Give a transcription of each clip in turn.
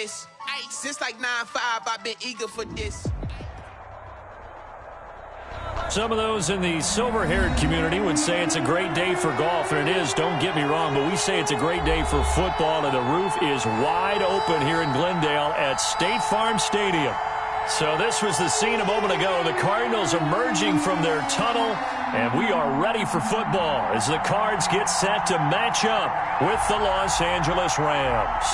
this. Since like 9-5, I've been eager for this. Some of those in the silver-haired community would say it's a great day for golf, and it is, don't get me wrong, but we say it's a great day for football, and the roof is wide open here in Glendale at State Farm Stadium. So this was the scene a moment ago. The Cardinals emerging from their tunnel, and we are ready for football as the Cards get set to match up with the Los Angeles Rams.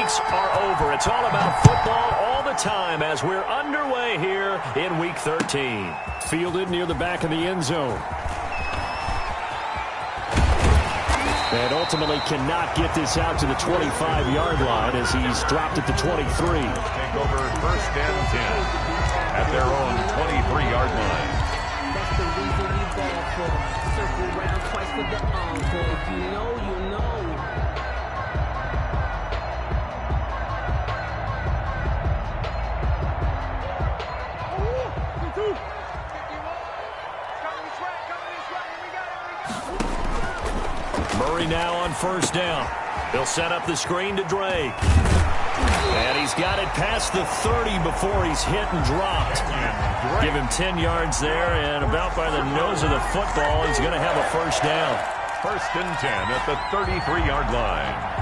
Are over. It's all about football all the time as we're underway here in Week 13. Fielded near the back of the end zone. And ultimately cannot get this out to the 25-yard line as he's dropped at the 23. Take over first and 10 at their own 23-yard line. That's the reason we ball for. Circle round twice for the encore. If you know, you know. Murray now on first down. He'll set up the screen to Drake. And he's got it past the 30 before he's hit and dropped. Give him 10 yards there, and about by the nose of the football, he's going to have a first down. First and 10 at the 33-yard line.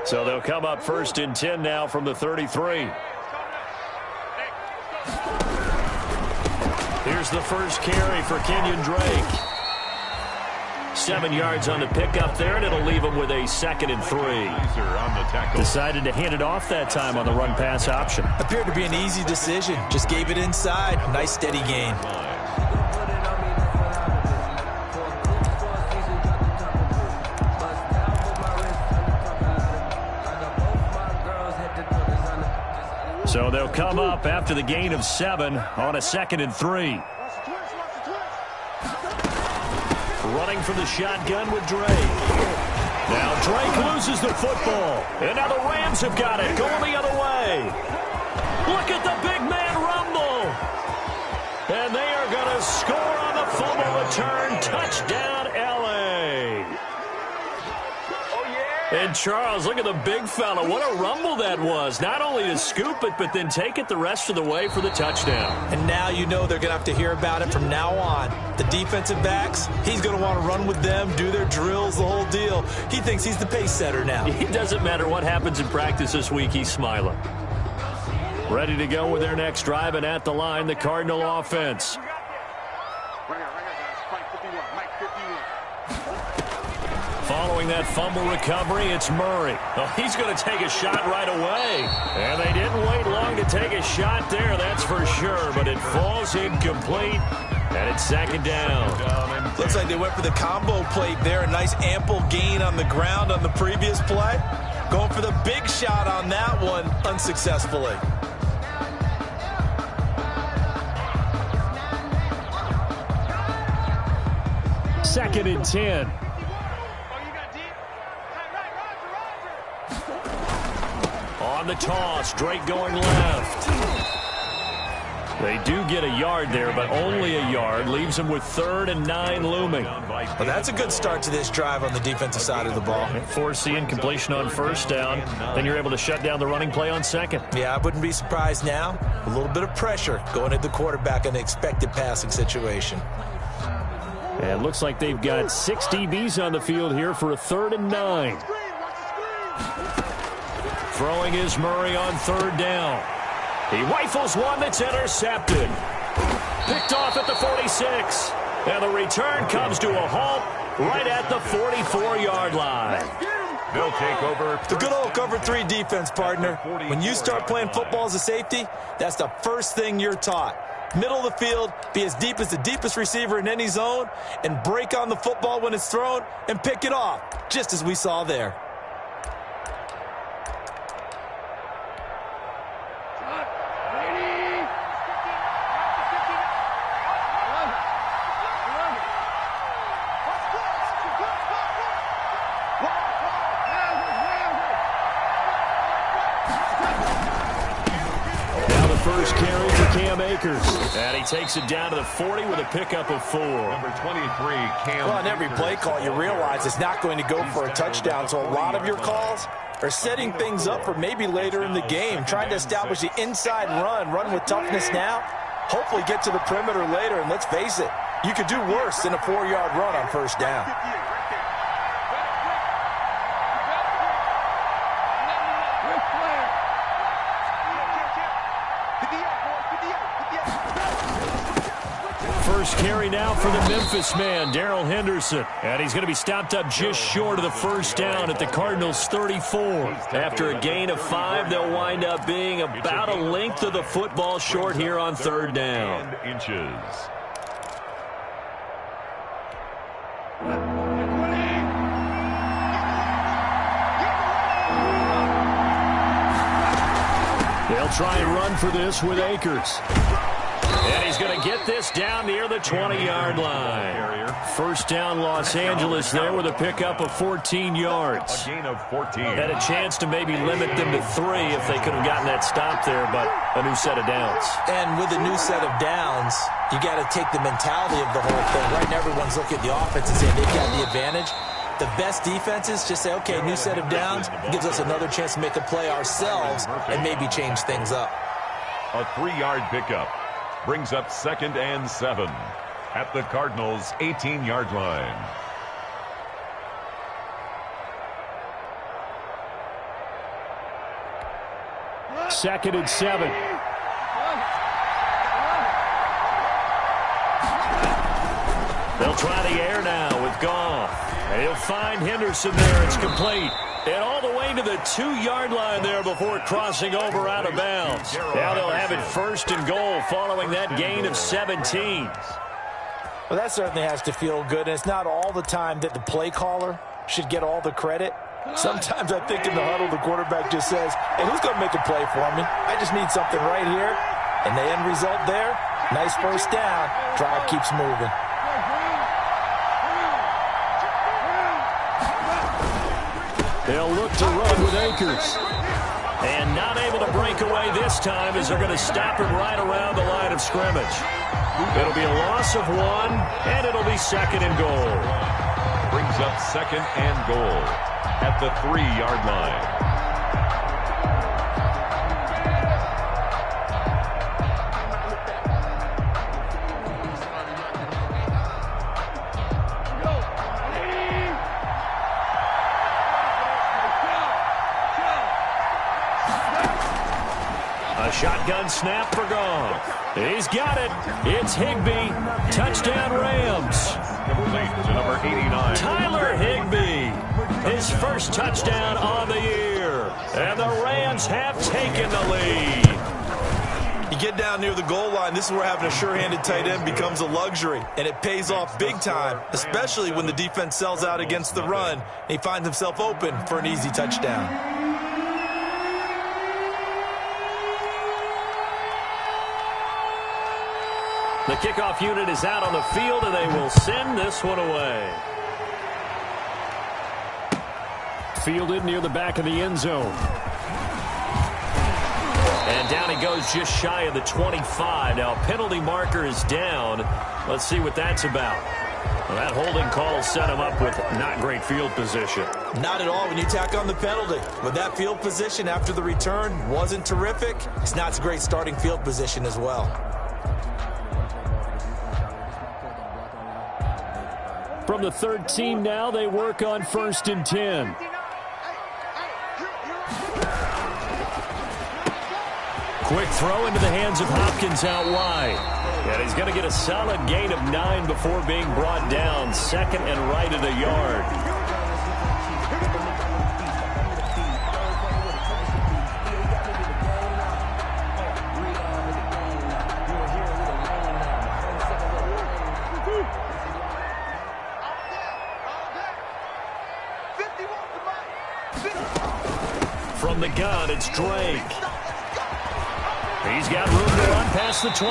So they'll come up first and 10 now from the 33. Here's the first carry for Kenyon Drake. 7 yards on the pickup there, and it'll leave him with a 2nd and 3. Decided to hand it off that time on the run-pass option. Appeared to be an easy decision. Just gave it inside. Nice steady gain. So they'll come up after the gain of 7 on a 2nd and 3. Running from the shotgun with Drake. Now Drake loses the football. And now the Rams have got it. Going the other way. Look at the big man rumble. And they are going to score on the fumble return. Touchdown, L.A. And Charles, look at the big fella. What a rumble that was. Not only to scoop it, but then take it the rest of the way for the touchdown. And now you know they're going to have to hear about it from now on. The defensive backs, he's going to want to run with them, do their drills, the whole deal. He thinks he's the pace setter now. It doesn't matter what happens in practice this week, he's smiling. Ready to go with their next drive, and at the line, the Cardinal offense. Following that fumble recovery, it's Murray. Oh, he's going to take a shot right away. And they didn't wait long to take a shot there, that's for sure. But it falls incomplete, and it's 2nd down. Looks like they went for the combo plate there. A nice ample gain on the ground on the previous play. Going for the big shot on that one unsuccessfully. Second and 10. On the toss, Drake going left. They do get a yard there, but only a yard. Leaves them with 3rd and 9 looming. Well, that's a good start to this drive on the defensive side of the ball. Forcing completion on first down. Then you're able to shut down the running play on 2nd. Yeah, I wouldn't be surprised now. A little bit of pressure going at the quarterback in an expected passing situation. And it looks like they've got 6 DBs on the field here for a 3rd and 9. Throwing is Murray on 3rd down. He rifles one that's intercepted. Picked off at the 46. And the return comes to a halt right at the 44-yard line. They'll take over. The good old cover 3 defense, partner. When you start playing football as a safety, that's the first thing you're taught. Middle of the field, be as deep as the deepest receiver in any zone, and break on the football when it's thrown and pick it off, just as we saw there. first carry for Cam Akers. And he takes it down to the 40 with a pickup of 4. Number 23, Cam. Well, on every play call, you realize it's not going to go for a touchdown, so a lot of your calls are setting things up for maybe later in the game, trying to establish the inside run with toughness now, hopefully get to the perimeter later, and let's face it, you could do worse than a 4-yard run on first down. First carry now for the Memphis man, Darrell Henderson. And he's going to be stopped up just short of the first down at the Cardinals' 34. After a gain of 5, they'll wind up being about a length of the football short here on third down. Inches. They'll try and run for this with Akers. And he's going to get this down near the 20-yard line. First down, Los Angeles there with a pickup of 14 yards. A gain of 14. Had a chance to maybe limit them to 3 if they could have gotten that stop there, but a new set of downs. And with a new set of downs, you got to take the mentality of the whole thing. Right now, everyone's looking at the offense and saying they've got the advantage. The best defenses just say, okay, new set of downs gives us another chance to make a play ourselves and maybe change things up. A 3-yard pickup brings up 2nd and 7 at the Cardinals' 18-yard line. Second and 7. They'll try the air now with Goff. And he'll find Henderson there. It's complete. And all the way to the 2-yard line there before crossing over out of bounds. Now they'll have it 1st and goal following that gain of 17. Well, that certainly has to feel good. And it's not all the time that the play caller should get all the credit. Sometimes I think in the huddle, the quarterback just says, hey, who's going to make a play for me? I just need something right here. And the end result there, nice first down. Drive keeps moving. They'll look to run with Akers. And not able to break away this time as they're going to stop him right around the line of scrimmage. It'll be a loss of 1, and it'll be 2nd and goal. Brings up 2nd and goal at the 3-yard line. Shotgun snap for Goff. He's got it. It's Higbee. Touchdown Rams. Complete to number 89. Tyler Higbee. His first touchdown on the year. And the Rams have taken the lead. You get down near the goal line, this is where having a sure-handed tight end becomes a luxury. And it pays off big time, especially when the defense sells out against the run. And he finds himself open for an easy touchdown. The kickoff unit is out on the field, and they will send this one away. Fielded near the back of the end zone. And down he goes just shy of the 25. Now, penalty marker is down. Let's see what that's about. Well, that holding call set him up with not great field position. Not at all when you tack on the penalty. With that field position after the return wasn't terrific, it's not a great starting field position as well. From the 13 now, they work on 1st and 10. Quick throw into the hands of Hopkins out wide. And he's going to get a solid gain of 9 before being brought down. 2nd and right of the yard. From the gun, it's Drake. He's got room to run past the 20.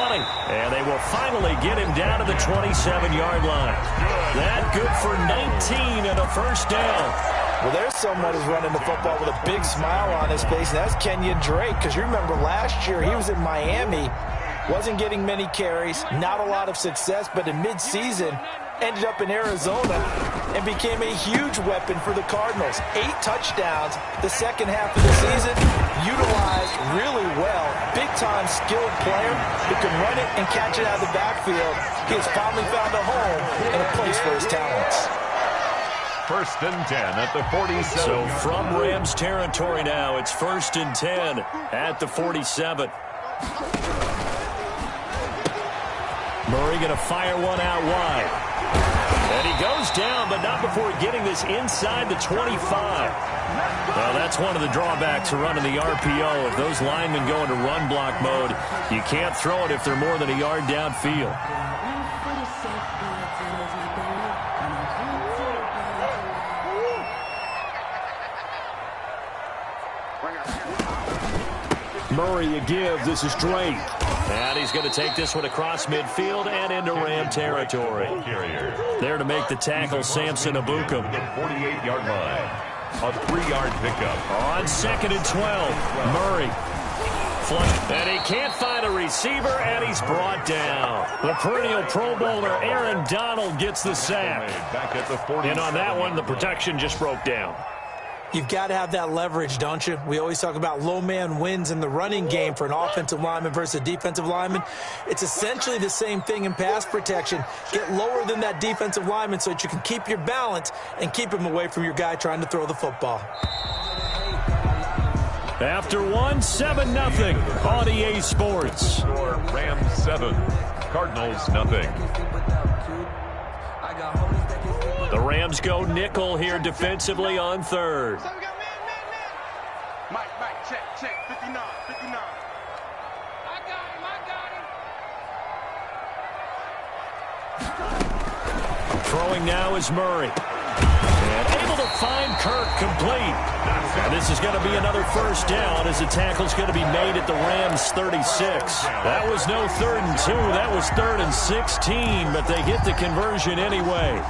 And they will finally get him down to the 27-yard line. That good for 19 and a first down. Well, there's someone who's running the football with a big smile on his face, and that's Kenyon Drake, because you remember last year he was in Miami, wasn't getting many carries, not a lot of success, but in midseason ended up in Arizona and became a huge weapon for the Cardinals. 8 touchdowns the second half of the season, utilized really well. Big-time skilled player who can run it and catch it out of the backfield. He has finally found a home and a place for his talents. 1st and 10 at the 47. So from Rams territory now, it's 1st and 10 at the 47. Murray going to fire one out wide. And he goes down, but not before getting this inside the 25. Well, that's one of the drawbacks of running the RPO. If those linemen go into run block mode, you can't throw it if they're more than a yard downfield. Murray a give. This is Drake. And he's going to take this one across midfield and into Ram territory. There to make the tackle, Samson Abukum. The 48-yard line. A 3-yard pickup. On 2nd and 12, Murray. Flush. And he can't find a receiver, and he's brought down. The perennial Pro Bowler Aaron Donald gets the sack. Back at the 40. And on that one, the protection just broke down. You've got to have that leverage, don't you? We always talk about low man wins in the running game for an offensive lineman versus a defensive lineman. It's essentially the same thing in pass protection. Get lower than that defensive lineman so that you can keep your balance and keep him away from your guy trying to throw the football. After 7-0 on EA Sports. Rams 7, Cardinals nothing. The Rams go nickel here defensively on 3rd. Mike, check, 59. I got him. Throwing now is Murray. And able to find Kirk complete. And this is going to be another 1st down as the tackle's going to be made at the Rams 36. That was no 3rd and 2. That was 3rd and 16, but they get the conversion anyway.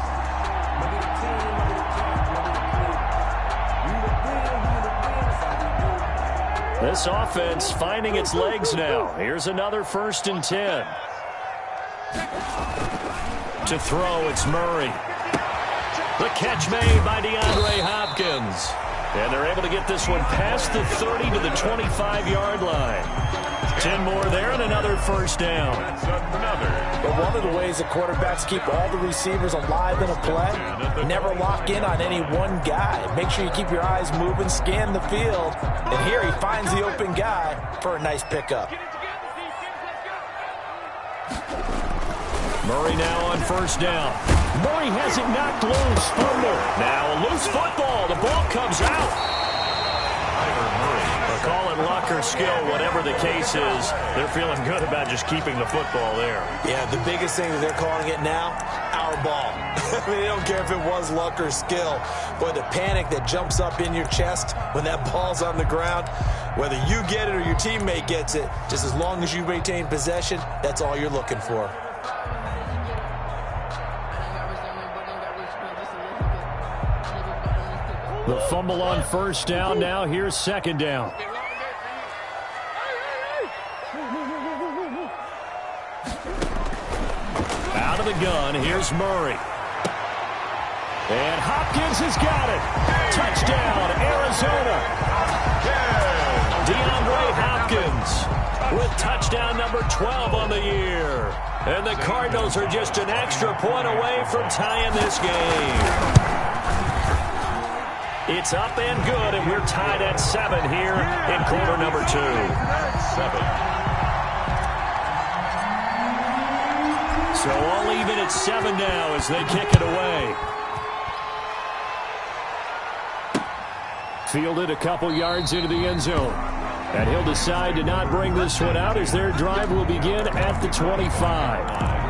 This offense finding its legs now. Here's another 1st and 10. To throw, it's Murray. The catch made by DeAndre Hopkins. And they're able to get this one past the 30 to the 25-yard line. 10 more there and another 1st down. But one of the ways the quarterbacks keep all the receivers alive in a play, never lock in on any one guy. Make sure you keep your eyes moving, scan the field. And here he finds the open guy for a nice pickup. Murray now on 1st down. Murray has it knocked loose. Fumble. Now a loose football. The ball comes out. Call it luck or skill, whatever the case is. They're feeling good about just keeping the football there. Yeah, the biggest thing that they're calling it now, our ball. I mean, they don't care if it was luck or skill. But the panic that jumps up in your chest when that ball's on the ground, whether you get it or your teammate gets it, just as long as you maintain possession, that's all you're looking for. The fumble on 1st down. Now here's 2nd down. Out of the gun, here's Murray. And Hopkins has got it. Touchdown, Arizona. DeAndre Hopkins with touchdown number 12 on the year. And the Cardinals are just an extra point away from tying this game. It's up and good, and we're tied at 7 here in quarter number 2. 7. So all even at 7 now as they kick it away. Fielded a couple yards into the end zone. And he'll decide to not bring this one out as their drive will begin at the 25.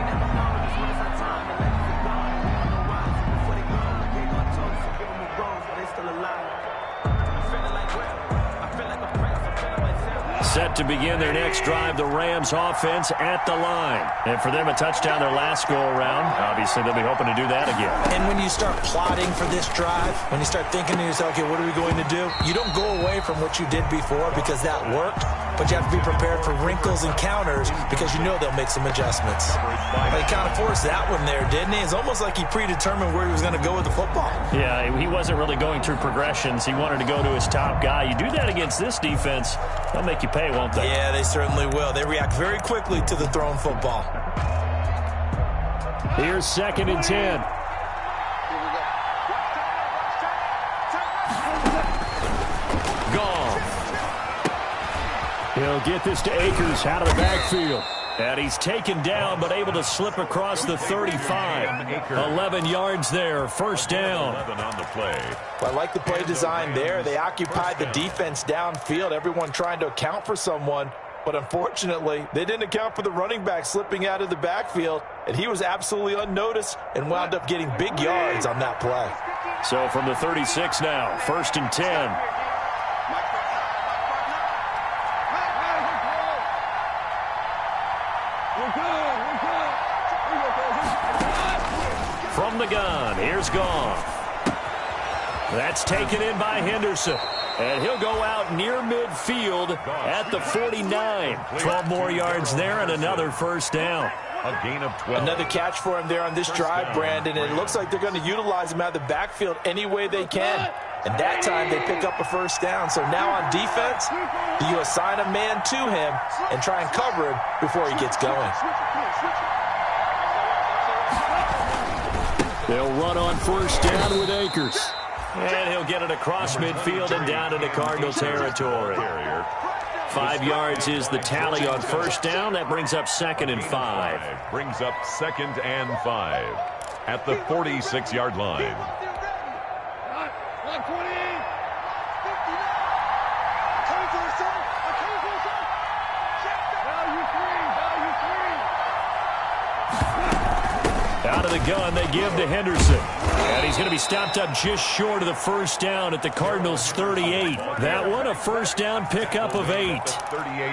set to begin their next drive. The Rams offense at the line. And for them, a touchdown their last go-around. Obviously, they'll be hoping to do that again. And when you start plotting for this drive, when you start thinking to yourself, okay, what are we going to do? You don't go away from what you did before because that worked, but you have to be prepared for wrinkles and counters because you know they'll make some adjustments. But he kind of forced that one there, didn't he? It's almost like he predetermined where he was going to go with the football. Yeah, he wasn't really going through progressions. He wanted to go to his top guy. You do that against this defense, they'll make you pay, won't they? Yeah, they certainly will. They react very quickly to the thrown football. Here's 2nd and 10. Gone. He'll get this to Akers out of the backfield. And he's taken down, but able to slip across the 35. 11 yards there, first down. 11 on the play. Well, I like the play design there. They occupied the defense downfield, everyone trying to account for someone. But unfortunately, they didn't account for the running back slipping out of the backfield, and he was absolutely unnoticed and wound up getting big yards on that play. So from the 36 now, 1st and 10. From the gun, here's Goff. That's taken in by Henderson. And he'll go out near midfield at the 49. 12 more yards there and another first down. A gain of 12. Another catch for him there on this drive, Brandon, and it looks like they're going to utilize him out of the backfield any way they can. And that time they pick up a first down. So now on defense, you assign a man to him and try and cover him before he gets going. They'll run on first down with Akers. And he'll get it across midfield and down into Cardinal territory. 5 yards is the tally on first down. That brings up 2nd and 5. Brings up 2nd and 5 at the 46-yard line. Out of the gun, they give to Henderson. And he's going to be stopped up just short of the first down at the Cardinals' 38. That one, a first down pickup of 8.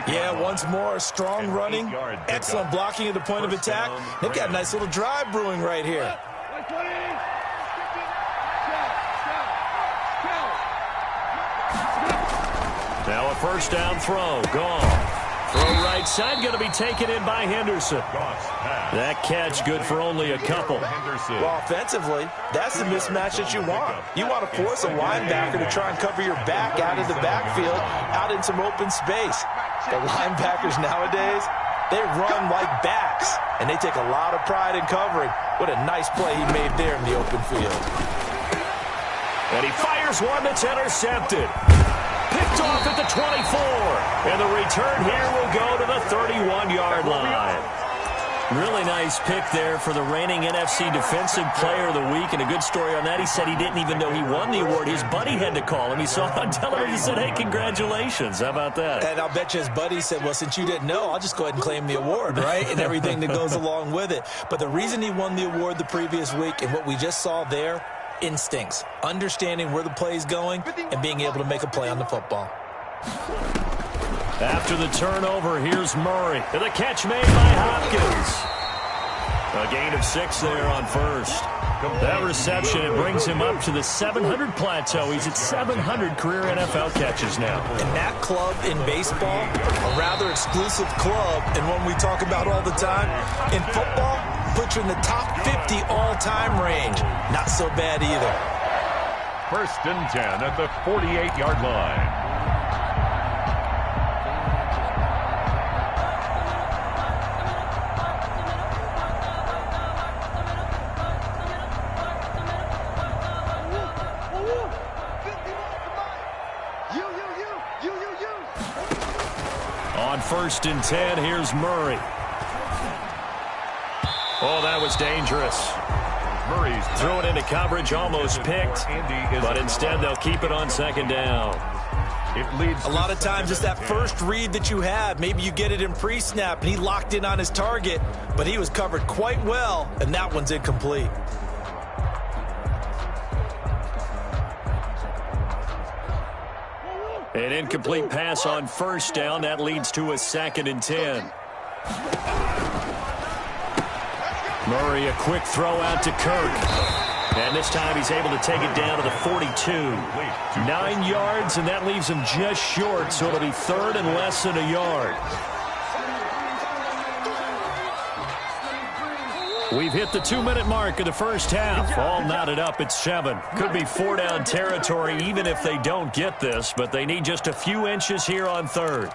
Yeah, once more, strong running, excellent blocking at the point of attack. They've got a nice little drive brewing right here. Now a first down throw, gone. Throw right side, going to be taken in by Henderson. That catch good for only a couple. Well, offensively, that's the mismatch that you want. You want to force a linebacker to try and cover your back out of the backfield, out in some open space. The linebackers nowadays, they run like backs, and they take a lot of pride in covering. What a nice play he made there in the open field. And he fires one that's intercepted. Picked off at the 24. And the return here will go to the 31-yard line. Really nice pick there for the reigning NFC Defensive Player of the Week. And a good story on that. He said he didn't even know he won the award. His buddy had to call him. He saw it on television and said, hey, congratulations. How about that? And I'll bet you his buddy said, well, since you didn't know, I'll just go ahead and claim the award, right? And everything that goes along with it. But the reason he won the award the previous week and what we just saw there, instincts, understanding where the play is going and being able to make a play on the football. After the turnover, here's Murray. And the catch made by Hopkins. A gain of 6 there on first. That reception, it brings him up to the 700 plateau. He's at 700 career NFL catches now. And that club in baseball, a rather exclusive club, and one we talk about all the time. In football, puts you in the top 50 all-time range. Not so bad either. 1st and 10 at the 48-yard line. On 1st and 10, here's Murray. Oh, that was dangerous. Murray's threw it into coverage, almost picked, but instead they'll keep it on 2nd down. It leads a lot of times it's that first read that you have. Maybe you get it in pre-snap, and he locked in on his target, but he was covered quite well, and that one's incomplete. An incomplete pass on first down. That leads to a 2nd and 10. Murray, a quick throw out to Kirk. And this time he's able to take it down to the 42. 9 yards, and that leaves him just short, so it'll be 3rd and less than a yard. We've hit the 2-minute mark of the first half. All knotted up at 7. Could be 4-down territory even if they don't get this, but they need just a few inches here on 3rd.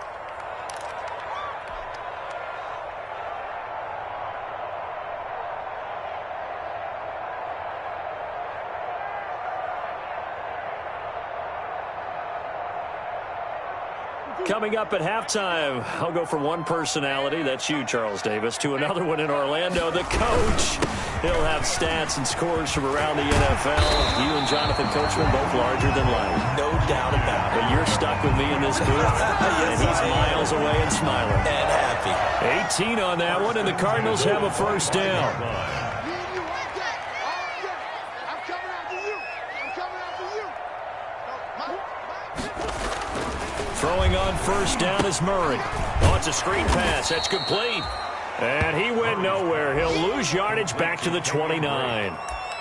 Coming up at halftime, I'll go from one personality, that's you, Charles Davis, to another one in Orlando, the coach. He'll have stats and scores from around the NFL. You and Jonathan Coachman, both larger than life. No doubt about it. But you're stuck with me in this booth, Yes, and he's miles away and smiling. And happy. 18 on that one, and the Cardinals have a first down. Throwing on first down is Murray. Oh, it's a screen pass. That's complete. And he went nowhere. He'll lose yardage back to the 29.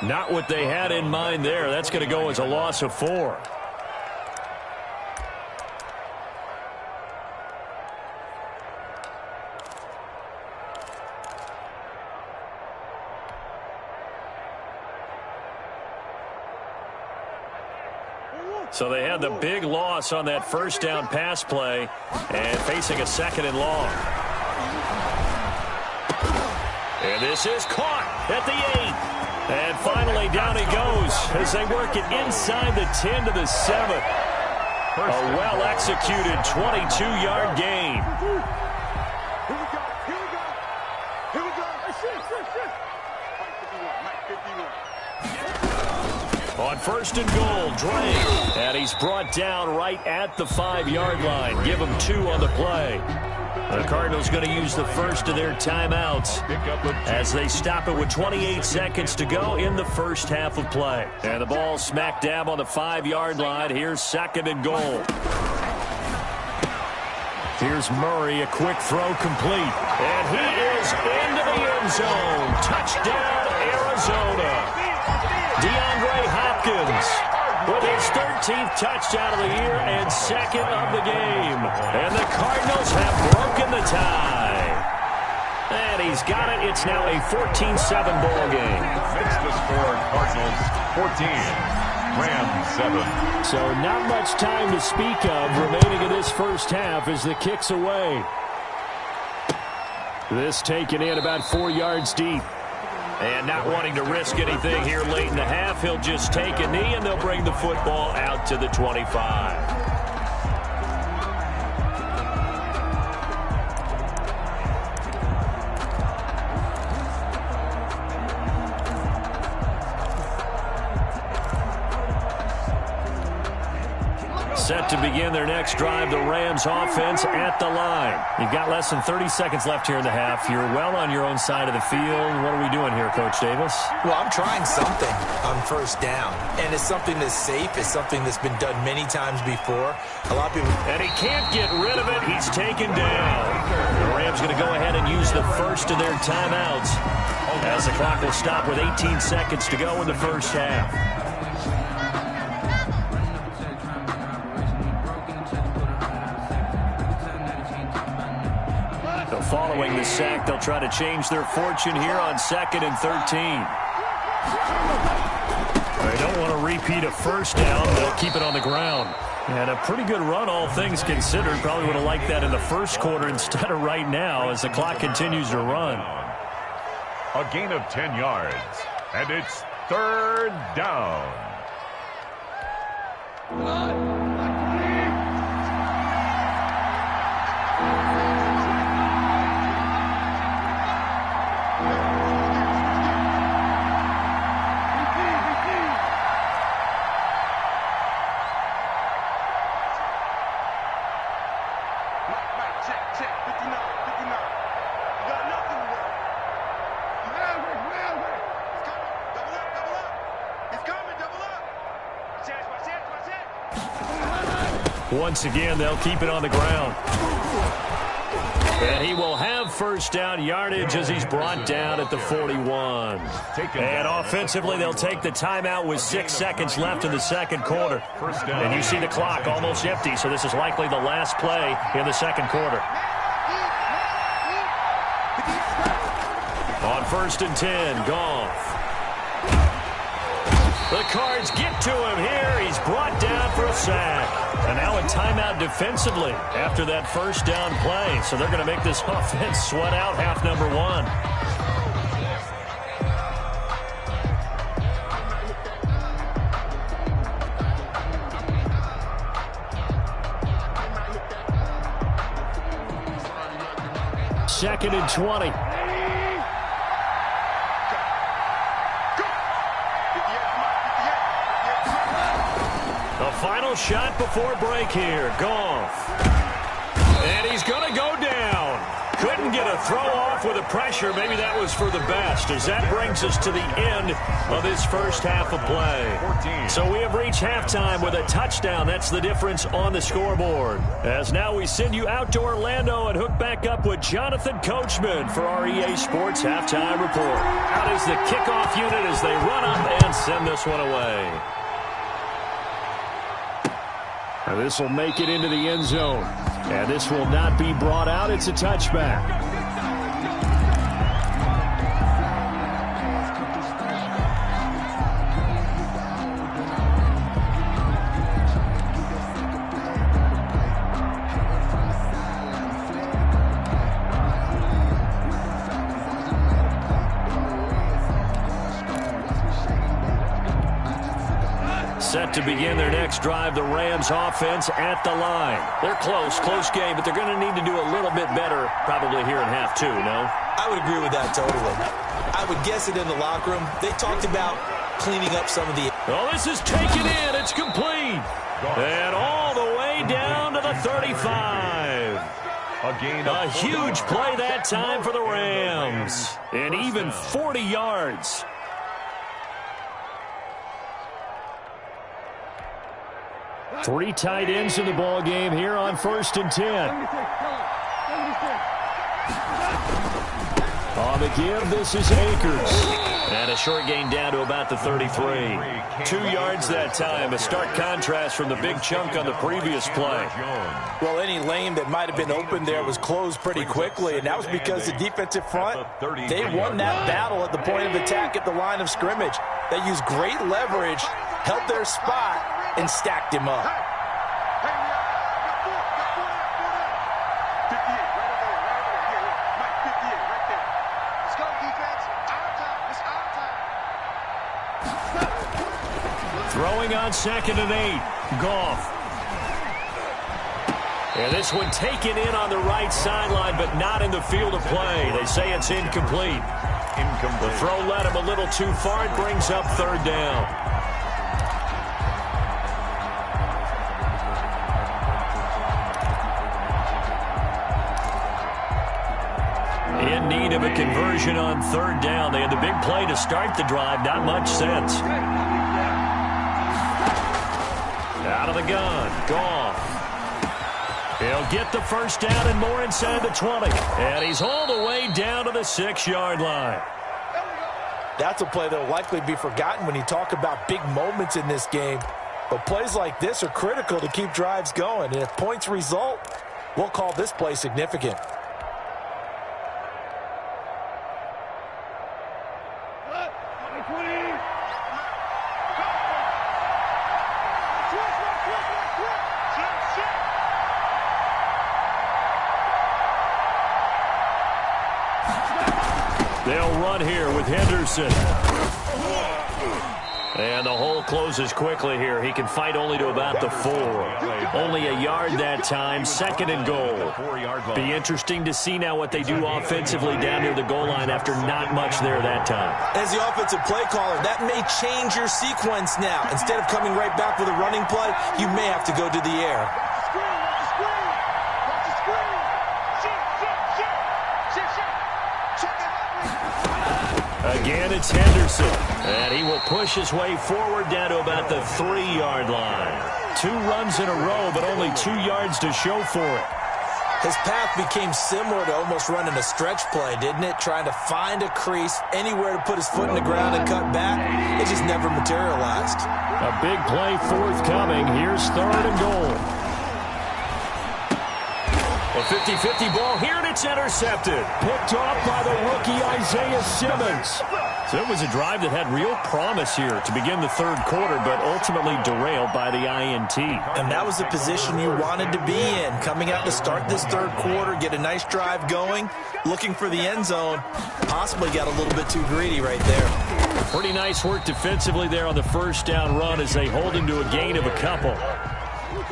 Not what they had in mind there. That's going to go as a loss of 4. So they had the big loss on that first down pass play and facing a 2nd and long. And this is caught at the 8. And finally down he goes as they work it inside the 10 to the 7. A well-executed 22-yard gain. On 1st and goal, Dre. And he's brought down right at the 5-yard line. Give him 2 on the play. The Cardinals going to use the first of their timeouts as they stop it with 28 seconds to go in the first half of play. And the ball smack dab on the 5-yard line. Here's 2nd and goal. Here's Murray, a quick throw complete. And he is into the end zone. Touchdown, Arizona. DeAndre Hopkins with his 13th touchdown of the year and 2nd of the game. And the Cardinals have broken the tie. And he's got it. It's now a 14-7 ball game. Fix the score, Cardinals 14, Rams 7. So not much time to speak of remaining in this first half as the kick's away. This taken in about 4 yards deep. And not wanting to risk anything here late in the half, he'll just take a knee and they'll bring the football out to the 25. Set to begin their next drive, the Rams offense at the line. You've got less than 30 seconds left here in the half. You're well on your own side of the field. What are we doing here, Coach Davis? Well, I'm trying something on first down. And it's something that's safe. It's something that's been done many times before. A lot of people... And he can't get rid of it. He's taken down. The Rams going to go ahead and use the first of their timeouts as the clock will stop with 18 seconds to go in the first half. Following the sack, they'll try to change their fortune here on 2nd and 13. They don't want to repeat a first down. They'll keep it on the ground. And a pretty good run, all things considered. Probably would have liked that in the first quarter instead of right now as the clock continues to run. A gain of 10 yards, and it's 3rd down. Once again, they'll keep it on the ground. And he will have first down yardage as he's brought down at the 41. And offensively, they'll take the timeout with 6 seconds left in the second quarter. And you see the clock almost empty, so this is likely the last play in the second quarter. On 1st and 10, Goff. The Cards get to him here. He's brought down for a sack. And now a timeout defensively after that first down play. So they're going to make this offense sweat out half number 1. Second and 20. The final shot before break here. Goff. And he's going to go down. Couldn't get a throw off with the pressure. Maybe that was for the best, as that brings us to the end of this first half of play. So we have reached halftime with a touchdown. That's the difference on the scoreboard. As now we send you out to Orlando and hook back up with Jonathan Coachman for our EA Sports Halftime Report. Out is the kickoff unit as they run up and send this one away. Now this will make it into the end zone. And this will not be brought out. It's a touchback. Set to begin their next drive, the Rams offense at the line. They're close game, but they're going to need to do a little bit better probably here in half 2, no? I would agree with that totally. I would guess it in the locker room. They talked about cleaning up some of the... Oh, this is taken in. It's complete. And all the way down to the 35. A huge play that time for the Rams. And even 40 yards. Three tight ends in the ball game here on 1st and 10. On the give, this is Akers. And a short gain down to about the 33. 2 yards that time. A stark contrast from the big chunk on the previous play. Well, any lane that might have been open there was closed pretty quickly, and that was because the defensive front, they won that battle at the point of attack at the line of scrimmage. They used great leverage, held their spot, and stacked him up. Throwing on 2nd and 8. Goff. And this one taken in on the right sideline, but not in the field of play. They say it's incomplete. The throw led him a little too far. It brings up 3rd down. In need of a conversion on 3rd down. They had the big play to start the drive. Not much sense. Out of the gun. Goff. He'll get the first down and more inside the 20. And he's all the way down to the 6-yard line. That's a play that will likely be forgotten when you talk about big moments in this game. But plays like this are critical to keep drives going. And if points result, we'll call this play significant. They'll run here with Henderson. And the hole closes quickly here. He can fight only to about the 4. Only a yard that time. 2nd and goal. Be interesting to see now what they do offensively down near the goal line after not much there that time. As the offensive play caller, that may change your sequence now. Instead of coming right back with a running play, you may have to go to the air. Again, it's Henderson. And he will push his way forward down to about the 3-yard line. 2 runs in a row, but only 2 yards to show for it. His path became similar to almost running a stretch play, didn't it? Trying to find a crease, anywhere to put his foot in the ground and cut back. It just never materialized. A big play forthcoming. Here's 3rd and goal. A 50-50 ball here, and it's intercepted. Picked off by the rookie Isaiah Simmons. So it was a drive that had real promise here to begin the 3rd quarter, but ultimately derailed by the INT. And that was the position you wanted to be in. Coming out to start this 3rd quarter, get a nice drive going, looking for the end zone. Possibly got a little bit too greedy right there. Pretty nice work defensively there on the 1st down run as they hold him to a gain of a couple.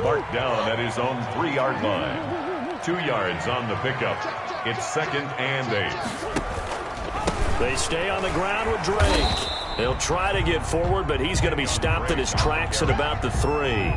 Marked down at his own 3-yard line. 2 yards on the pickup. It's 2nd and 8. They stay on the ground with Drake. They'll try to get forward, but he's going to be stopped in his tracks at about the 3.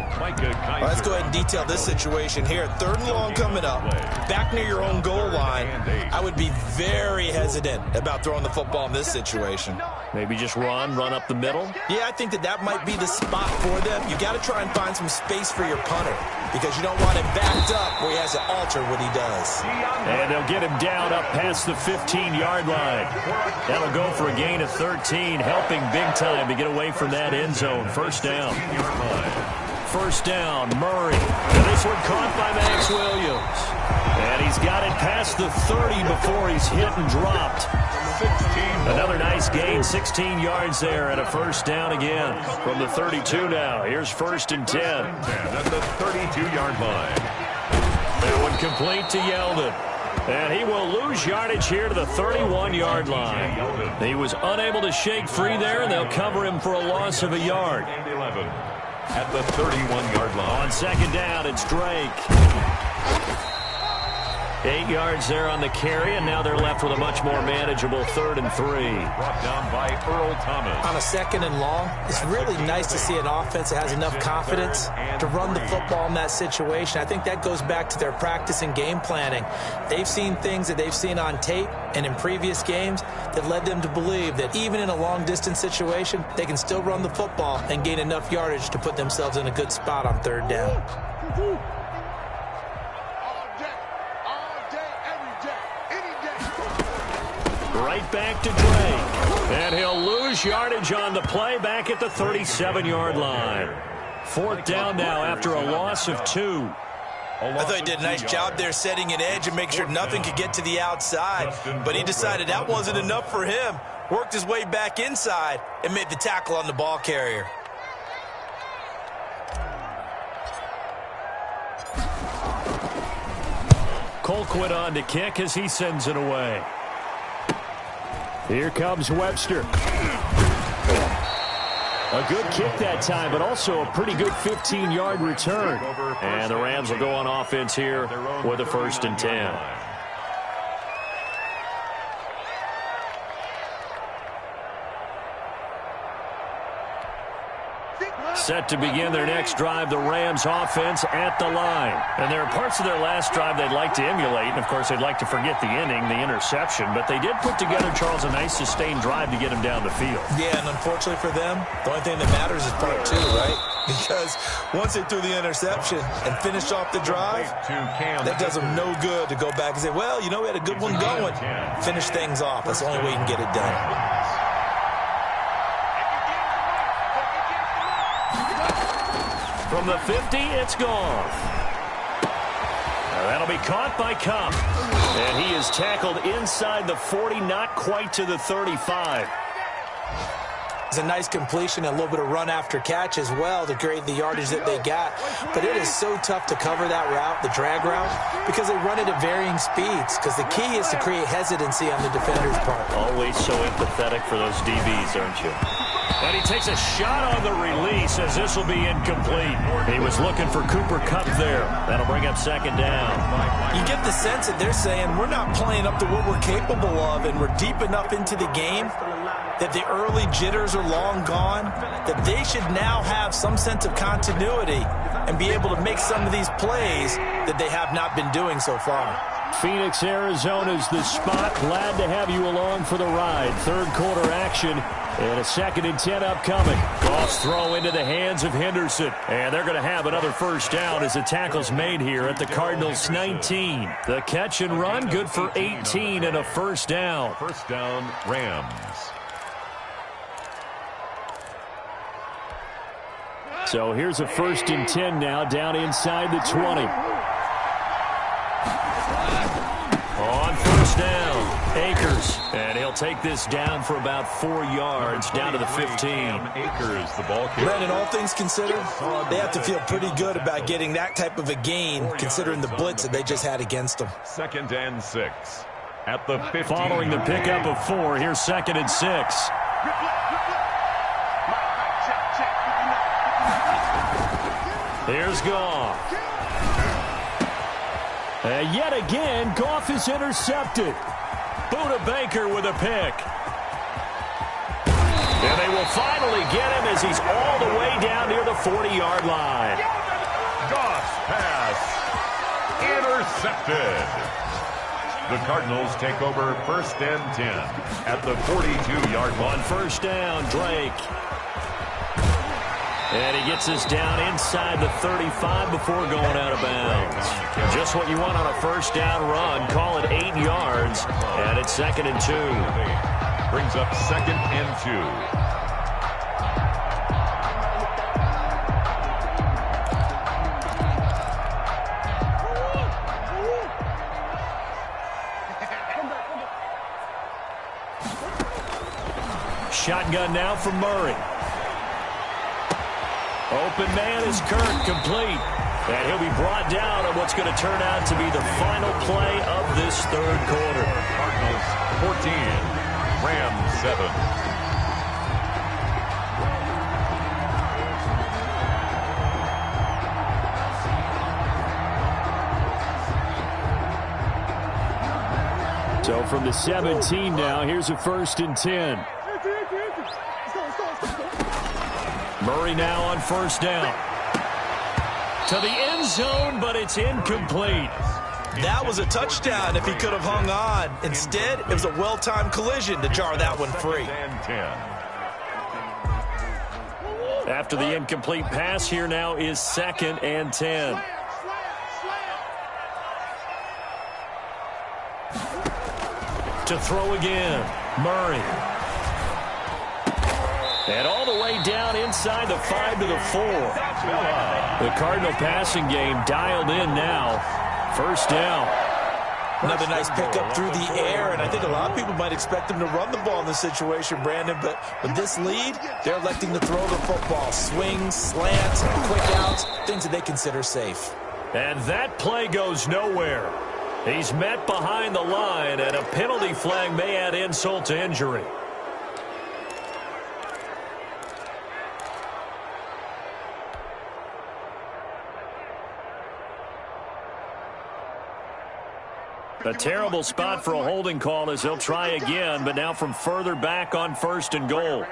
Let's go ahead and detail this situation here. 3rd and long coming up. Back near your own goal line. I would be very hesitant about throwing the football in this situation. Maybe just run up the middle? Yeah, I think that might be the spot for them. You got to try and find some space for your punter because you don't want him backed up where he has to alter what he does. And they'll get him down up past the 15-yard line. That'll go for a gain of 13, helping big time to get away from that end zone. 1st down. 1st down, Murray. And this one caught by Max Williams. And he's got it past the 30 before he's hit and dropped. Another nice gain, 16 yards there, and a 1st down again from the 32 now. Here's 1st and 10. At the 32-yard line. That one complete to Yeldon. And he will lose yardage here to the 31-yard line. He was unable to shake free there, and they'll cover him for a loss of a yard. At the 31-yard line. On 2nd down, it's Drake. 8 yards there on the carry, and now they're left with a much more manageable 3rd and 3. Brought down by Earl Thomas. On a 2nd and long, it's really nice to see an offense that has enough confidence to run the football in that situation. I think that goes back to their practice and game planning. They've seen things that they've seen on tape and in previous games that led them to believe that even in a long-distance situation, they can still run the football and gain enough yardage to put themselves in a good spot on 3rd down. Right back to Drake. And he'll lose yardage on the play back at the 37-yard line. 4th down now after a loss of 2. I thought he did a nice job there setting an edge and make sure nothing could get to the outside. But he decided that wasn't enough for him. Worked his way back inside and made the tackle on the ball carrier. Colquitt on to kick as he sends it away. Here comes Webster. A good kick that time, but also a pretty good 15-yard return. And the Rams will go on offense here with a 1st and 10. Set to begin their next drive, the Rams offense at the line. And there are parts of their last drive they'd like to emulate, and of course they'd like to forget the inning, the interception, but they did put together, Charles, a nice sustained drive to get him down the field. Yeah, and unfortunately for them, the only thing that matters is part 2, right? Because once they threw the interception and finished off the drive, that does them no good to go back and say, well, you know, we had a good one going. Finish things off. That's the only way you can get it done. From the 50, it's Goff. That'll be caught by Kupp. And he is tackled inside the 40, not quite to the 35. It's a nice completion, a little bit of run after catch as well to create the yardage that they got. But it is so tough to cover that route, the drag route, because they run it at varying speeds. Because the key is to create hesitancy on the defender's part. Always so empathetic for those DBs, aren't you? And he takes a shot on the release as this will be incomplete. He was looking for Cooper Kupp there. That'll bring up 2nd down. You get the sense that they're saying we're not playing up to what we're capable of, and we're deep enough into the game that the early jitters are long gone, that they should now have some sense of continuity and be able to make some of these plays that they have not been doing so far. Phoenix, Arizona's the spot. Glad to have you along for the ride. 3rd quarter action And a 2nd and 10 upcoming. Goff's throw into the hands of Henderson. And they're going to have another first down as the tackle's made here at the Cardinals' 19. The catch and run, good for 18 and a first down. First down, Rams. So here's a 1st and 10 now down inside the 20. On first down, Akers. And he'll take this down for about 4 yards down to the 15. Akers, the ball carrier. Brandon, all things considered, they have to feel pretty good about getting that type of a gain considering the blitz that they just had against them. 2nd and 6 at the 15. Following the pickup of 4, here's 2nd and 6. Here's Goff. And yet again, Goff is intercepted. Buda Baker with a pick. And they will finally get him as he's all the way down near the 40-yard line. Goff's pass intercepted. The Cardinals take over 1st and 10 at the 42-yard line. On first down, Drake. And he gets us down inside the 35 before going out of bounds. Just what you want on a first down run. Call it 8 yards. And it's 2nd and 2. Brings up 2nd and 2. Shotgun now from Murray. Open man is Kirk, complete. And he'll be brought down on what's going to turn out to be the final play of this 3rd quarter. Cardinals 14, Rams 7. So from the 17 now, here's a 1st and 10. Murray now on first down. To the end zone, but it's incomplete. That was a touchdown if he could have hung on. Instead, it was a well-timed collision to jar that one free. After the incomplete pass, here now is 2nd and 10. To throw again, Murray. And all the way down inside the 5 to the 4. The Cardinal passing game dialed in now. First down. Another nice pickup through the air, and I think a lot of people might expect them to run the ball in this situation, Brandon, but with this lead, they're electing to throw the football. Swings, slants, quick outs, things that they consider safe. And that play goes nowhere. He's met behind the line, and a penalty flag may add insult to injury. A terrible spot for a holding call as they'll try again, but now from further back on 1st and goal.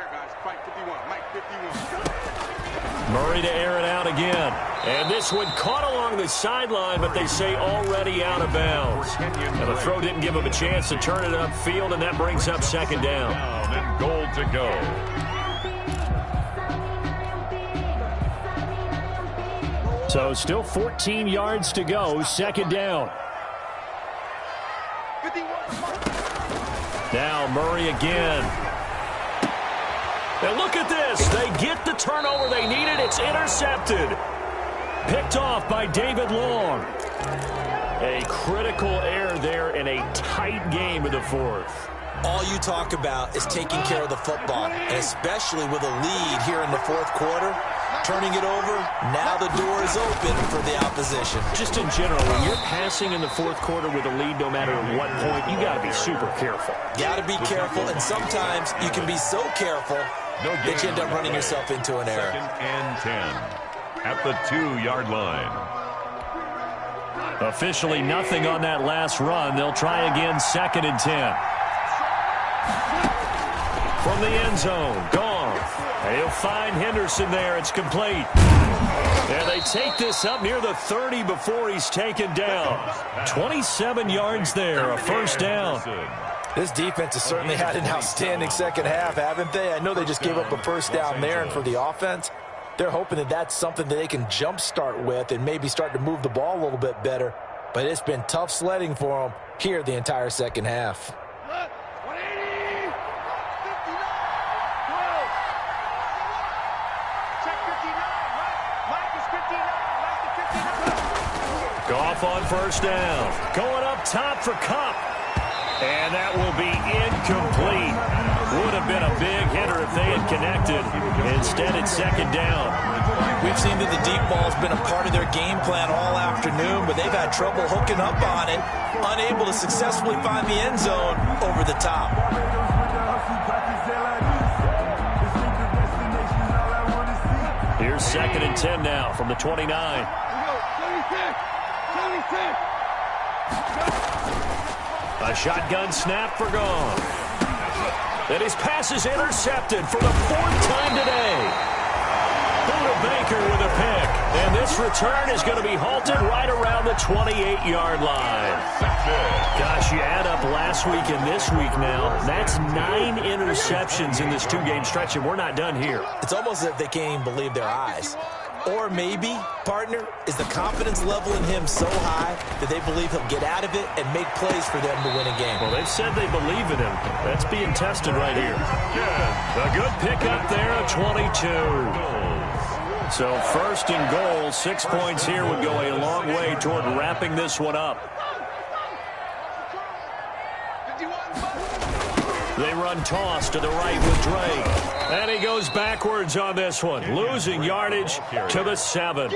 Murray to air it out again. And this one caught along the sideline, but they say already out of bounds. And the throw didn't give him a chance to turn it upfield, and that brings up 2nd down. And goal to go. So still 14 yards to go, 2nd down. Now Murray again. And look at this. They get the turnover they needed. It's intercepted. Picked off by David Long. A critical error there in a tight game in the 4th. All you talk about is taking care of the football, and especially with a lead here in the 4th quarter. Turning it over, now the door is open for the opposition. Just in general, when you're passing in the 4th quarter with a lead, no matter at what point, you got to be super careful. Got to be careful, and sometimes you can be so careful that you end up running yourself into an error. 2nd and 10 at the 2-yard line. Officially nothing on that last run. They'll try again, 2nd and 10. From the end zone, Goff. He'll find Henderson there. It's complete. And they take this up near the 30 before he's taken down. 27 yards there, a first down. This defense has certainly had an outstanding second half, haven't they? I know they just gave up a first down there, and for the offense, they're hoping that that's something that they can jumpstart with and maybe start to move the ball a little bit better. But it's been tough sledding for them here the entire second half. Goff on first down. Going up top for Kupp. And that will be incomplete. Would have been a big hitter if they had connected. Instead, it's second down. We've seen that the deep ball has been a part of their game plan all afternoon, but they've had trouble hooking up on it, unable to successfully find the end zone over the top. Here's 2nd and 10 now from the 29. A shotgun snap for Goff. And his pass is intercepted for the 4th time today. Buda Baker with a pick. And this return is going to be halted right around the 28-yard line. Gosh, you add up last week and this week now. That's 9 interceptions in this 2-game stretch, and we're not done here. It's almost as if they can't even believe their eyes. Or maybe, partner, is the confidence level in him so high that they believe he'll get out of it and make plays for them to win a game. Well, they've said they believe in him. That's being tested right here. A good pickup there, a 22. So 1st and goal, 6 points here would go a long way toward wrapping this one up. They run toss to the right with Drake. And he goes backwards on this one, losing yardage to the 7.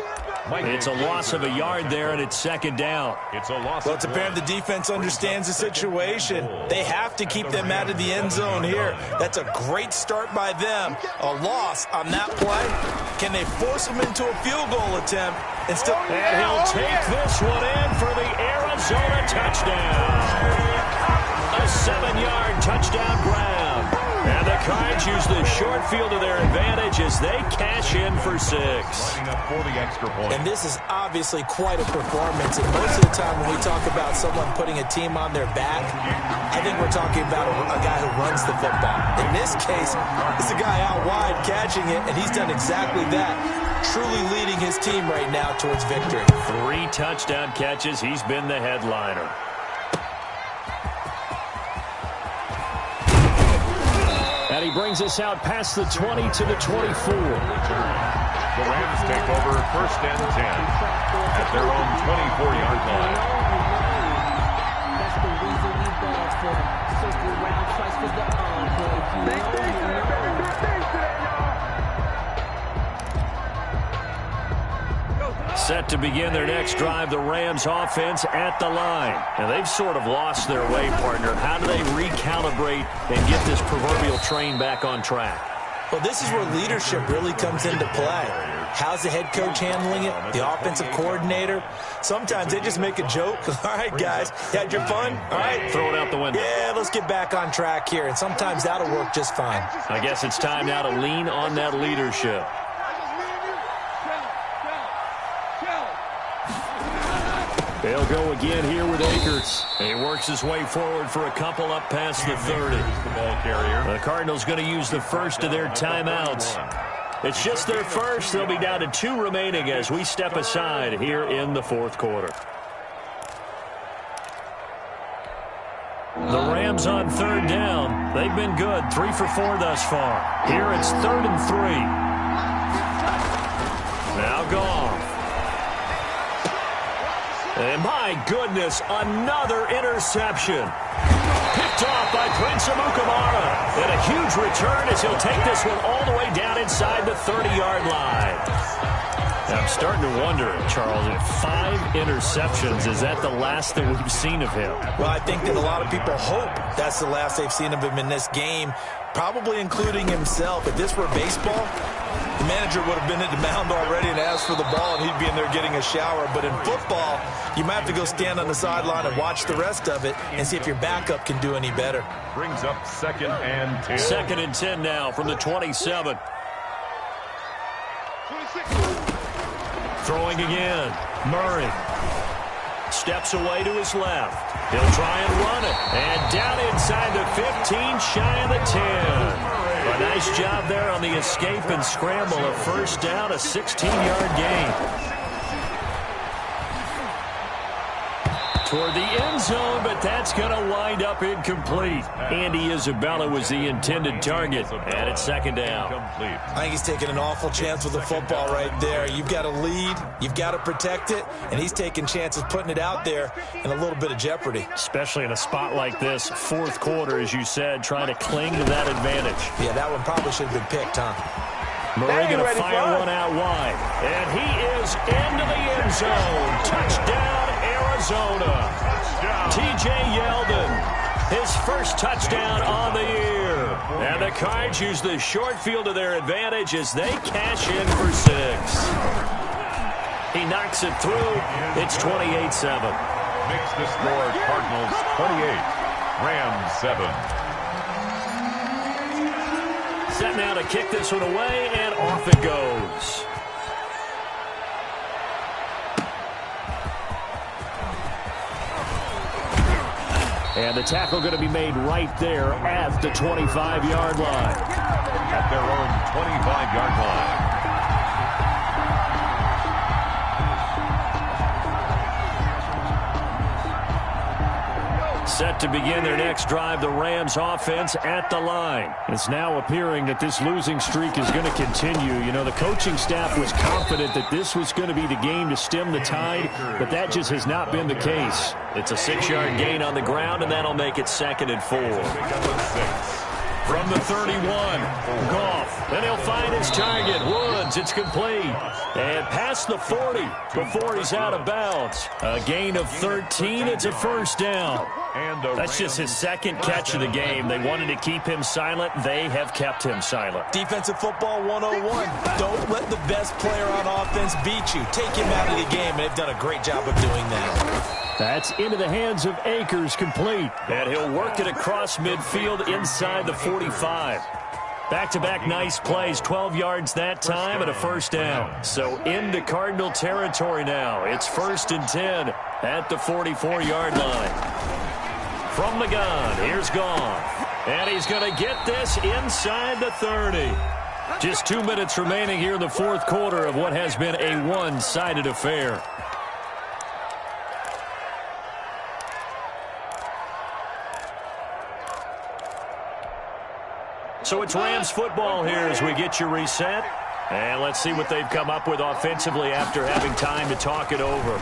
It's a loss of a yard there, and it's second down. Well, it's apparent the defense understands the situation. They have to keep them out of the end zone here. That's a great start by them. A loss on that play. Can they force them into a field goal attempt? And he'll take this one in for the Arizona touchdown. A 7-yard touchdown ground. And the Cards use the short field to their advantage as they cash in for 6. And this is obviously quite a performance. And most of the time when we talk about someone putting a team on their back, I think we're talking about a guy who runs the football. In this case, it's a guy out wide catching it, and he's done exactly that. Truly leading his team right now towards victory. 3 touchdown catches. He's been the headliner. And he brings us out past the 20 to the 24. The Rams take over 1st and 10 at their own 24-yard line. That's the reason we ball for. Circle round twice for the encore. Set to begin their next drive, the Rams offense at the line. And they've sort of lost their way, partner. How do they recalibrate and get this proverbial train back on track? Well, this is where leadership really comes into play. How's the head coach handling it? The offensive coordinator? Sometimes they just make a joke. All right, guys, you had your fun? All right. Throw it out the window. Yeah, let's get back on track here. And sometimes that'll work just fine. I guess it's time now to lean on that leadership. They'll go again here with Akers. He works his way forward for a couple up past the 30. The Cardinals going to use the first of their timeouts. It's just their first. They'll be down to 2 remaining as we step aside here in the 4th quarter. The Rams on 3rd down. They've been good. 3 for 4 thus far. Here it's 3rd and 3. Now Goff. And my goodness, another interception. Picked off by Prince Amukamara. And a huge return as he'll take this one all the way down inside the 30-yard line. I'm starting to wonder, Charles, if 5 interceptions, is that the last that we've seen of him? Well, I think that a lot of people hope that's the last they've seen of him in this game, probably including himself. If this were baseball, the manager would have been at the mound already and asked for the ball, and he'd be in there getting a shower. But in football, you might have to go stand on the sideline and watch the rest of it and see if your backup can do any better. Brings up 2nd and 10. 2nd and 10 now from the 27. Throwing again. Murray steps away to his left. He'll try and run it. And down inside the 15, shy of the 10. A nice job there on the escape and scramble. A first down, a 16-yard gain. Toward the end zone, but that's going to wind up incomplete. Andy Isabella was the intended target, and it's second down. I think he's taking an awful chance with the football right there. You've got to lead, you've got to protect it, and he's taking chances putting it out there in a little bit of jeopardy. Especially in a spot like this, fourth quarter, as you said, trying to cling to that advantage. Yeah, that one probably should have been picked, huh? Murray going to fire one out wide, and he is into the end zone. Touchdown, Arizona. T.J. Yeldon, his first touchdown on the year. And the Cards use the short field to their advantage as they cash in for 6. He knocks it through. It's 28-7. Makes the score Cardinals 28, Rams 7. Set now to kick this one away, and off it goes. And the tackle going to be made right there at the 25-yard line. At their own 25-yard line. Set to begin their next drive, the Rams offense at the line. It's now appearing that this losing streak is going to continue. You know, the coaching staff was confident that this was going to be the game to stem the tide, but that just has not been the case. It's a 6-yard gain on the ground, and that'll make it 2nd and 4. From the 31, Goff. Then he'll find his target, Woods. It's complete. And past the 40 before he's out of bounds. A gain of 13. It's a first down. That's just his second catch of the game. They wanted to keep him silent. They have kept him silent. Defensive football 101. Don't let the best player on offense beat you. Take him out of the game, and they've done a great job of doing that. That's into the hands of Akers, complete. And he'll work it across midfield inside the 45. Back-to-back nice plays, 12 yards that time and a first down. So into Cardinal territory now. It's 1st and 10 at the 44-yard line. From the gun, here's Goff. And he's going to get this inside the 30. Just 2 minutes remaining here in the fourth quarter of what has been a one-sided affair. So it's Rams football here as we get you reset. And let's see what they've come up with offensively after having time to talk it over.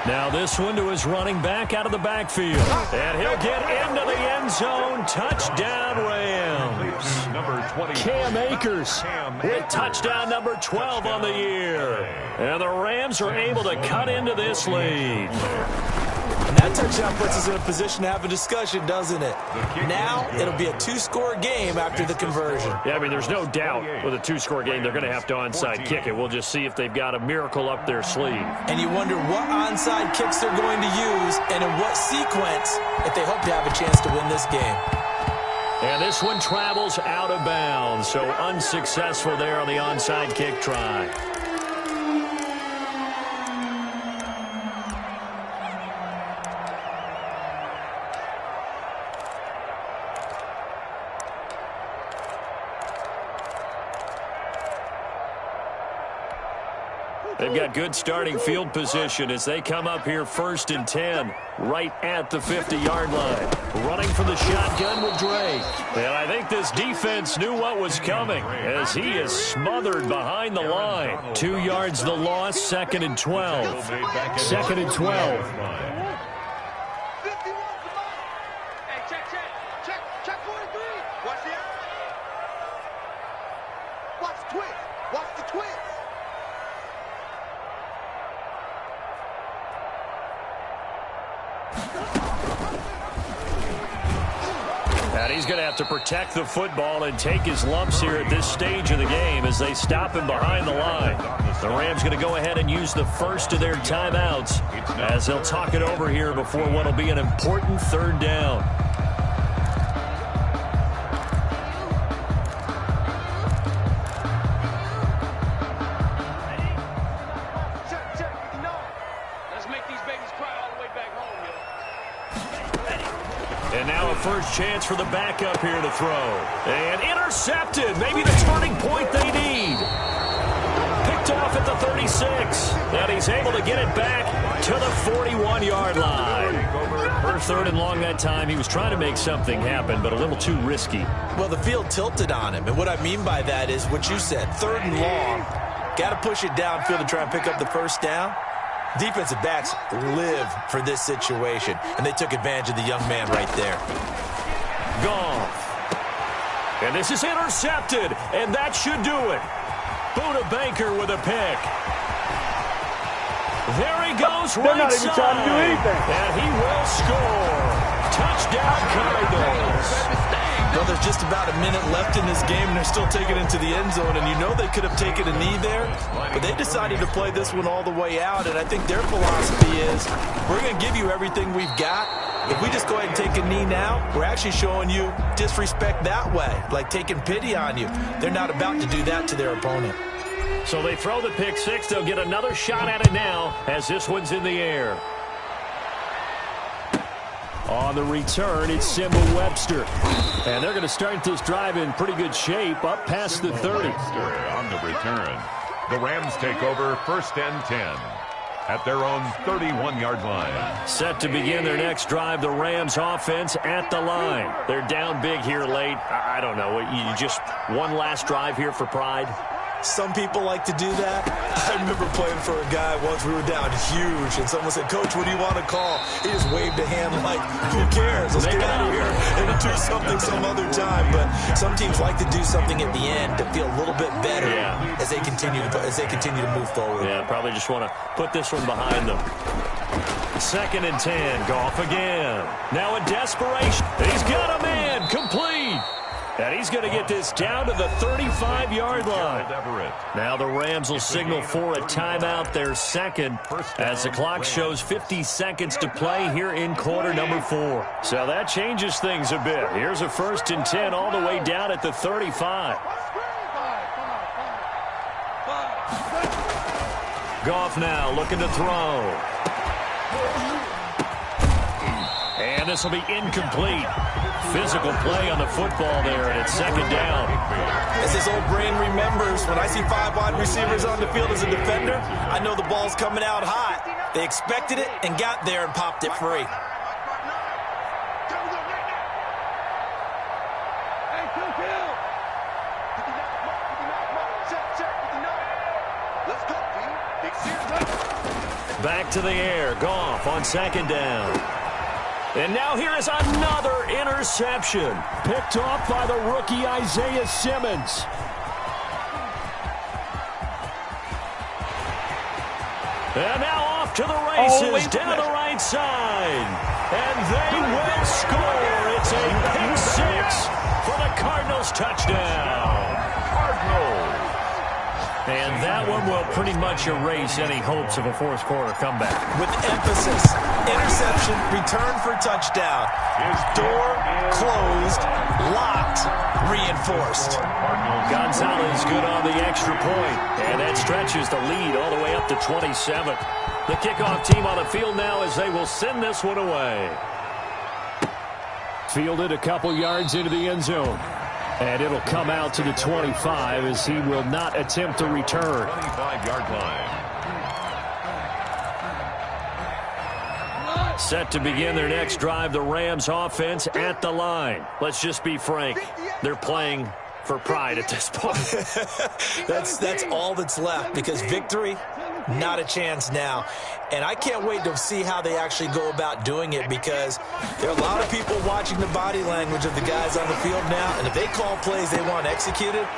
Now this one to his running back out of the backfield. And he'll get into the end zone. Touchdown, Rams. Cam Akers with touchdown number 12 on the year. And the Rams are able to cut into this lead. And that touchdown puts us in a position to have a discussion, doesn't it? Now it'll be a 2-score game after the conversion. Yeah, I mean, there's no doubt with a 2-score game they're going to have to onside kick it. We'll just see if they've got a miracle up their sleeve. And you wonder what onside kicks they're going to use and in what sequence if they hope to have a chance to win this game. And this one travels out of bounds, so unsuccessful there on the onside kick try. They've got good starting field position as they come up here 1st and 10, right at the 50-yard line. Running from the shotgun with Drake. And I think this defense knew what was coming as he is smothered behind the line. 2 yards the loss, 2nd and 12. 2nd and 12. And he's going to have to protect the football and take his lumps here at this stage of the game as they stop him behind the line. The Rams going to go ahead and use the first of their timeouts as they'll talk it over here before what will be an important 3rd down. And now a first chance for the backup here to throw. And intercepted. Maybe the turning point they need. Picked off at the 36. And he's able to get it back to the 41-yard line. First third and long that time. He was trying to make something happen, but a little too risky. Well, the field tilted on him. And what I mean by that is what you said. Third and long. Got to push it downfield to try and pick up the first down. Defensive backs live for this situation, and they took advantage of the young man right there. Goff. And this is intercepted, and that should do it. Buda Baker with a pick. There he goes, They're right not even trying to do side. anything. And he will score. Touchdown, Cardinals. Well, there's just about a minute left in this game, and they're still taking it into the end zone. And you know they could have taken a knee there, but they decided to play this one all the way out. And I think their philosophy is, we're going to give you everything we've got. If we just go ahead and take a knee now, we're actually showing you disrespect that way, like taking pity on you. They're not about to do that to their opponent. So they throw the pick six. They'll get another shot at it now as this one's in the air. On the return, it's Simba Webster. And they're going to start this drive in pretty good shape, up past the 30. On the return, the Rams take over 1st and 10 at their own 31-yard line. Set to begin their next drive, the Rams offense at the line. They're down big here late. I don't know. You just one last drive here for pride? Some people like to do that. I remember playing for a guy once. We were down huge, and someone said, "Coach, what do you want to call?" He just waved a hand like, "Who cares? Let's get out of here and do something some other time." But some teams like to do something at the end to feel a little bit better as they continue to move forward. Yeah, probably just want to put this one behind them. 2nd and 10. Goff again. Now in desperation. He's got a man. Complete. And he's going to get this down to the 35-yard line. Now the Rams will signal for a timeout, their second, as the clock shows 50 seconds to play here in quarter number 4. So that changes things a bit. Here's a 1st and 10 all the way down at the 35. Goff now looking to throw. And this will be incomplete. Physical play on the football there, and it's 2nd down. As his old brain remembers, when I see 5 wide receivers on the field as a defender, I know the ball's coming out hot. They expected it and got there and popped it free. Back to the air. Goff on 2nd down. And now here is another interception. Picked off by the rookie Isaiah Simmons. And now off to the races down the right side. And they will score. It's a pick six for the Cardinals touchdown. Cardinals. And that one will pretty much erase any hopes of a fourth quarter comeback. With emphasis, interception, return for touchdown. Door closed, locked, reinforced. Gonzalez good on the extra point. And that stretches the lead all the way up to 27. The kickoff team on the field now as they will send this one away. Fielded a couple yards into the end zone. And it'll come out to the 25 as he will not attempt to return. 25-yard line. Set to begin their next drive, the Rams offense at the line. Let's just be frank. They're playing for pride at this point. That's all that's left, because victory, not a chance now. And I can't wait to see how they actually go about doing it, because there are a lot of people watching the body language of the guys on the field now, and if they call plays they want executed,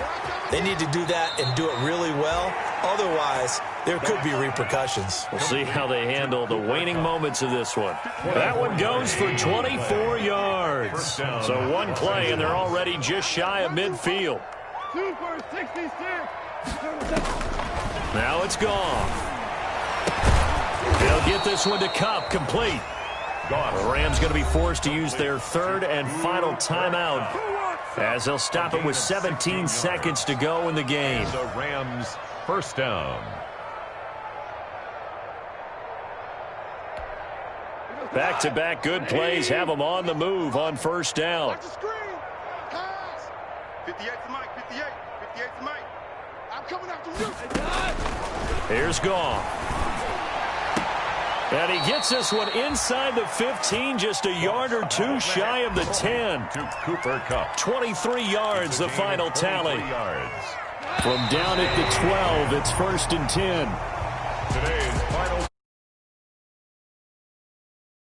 they need to do that and do it really well. Otherwise, there could be repercussions. We'll see how they handle the waning moments of this one. That one goes for 24 yards. So one play, and they're already just shy of midfield. Now it's gone. They'll get this one to Cup, complete. The Rams going to be forced to use their 3rd and final timeout as they'll stop it with 17 seconds to go in the game. The Rams 1st down. Back-to-back good plays have them on the move on first down. Watch the screen. Pass. 58 to Mike. 58. 58 to Mike. I'm coming after you. Here's Goff. And he gets this one inside the 15, just a yard or two shy of the 10. To Cooper Kupp. 23 yards, the final tally. Yards. From down at the 12, it's 1st and 10. Today's final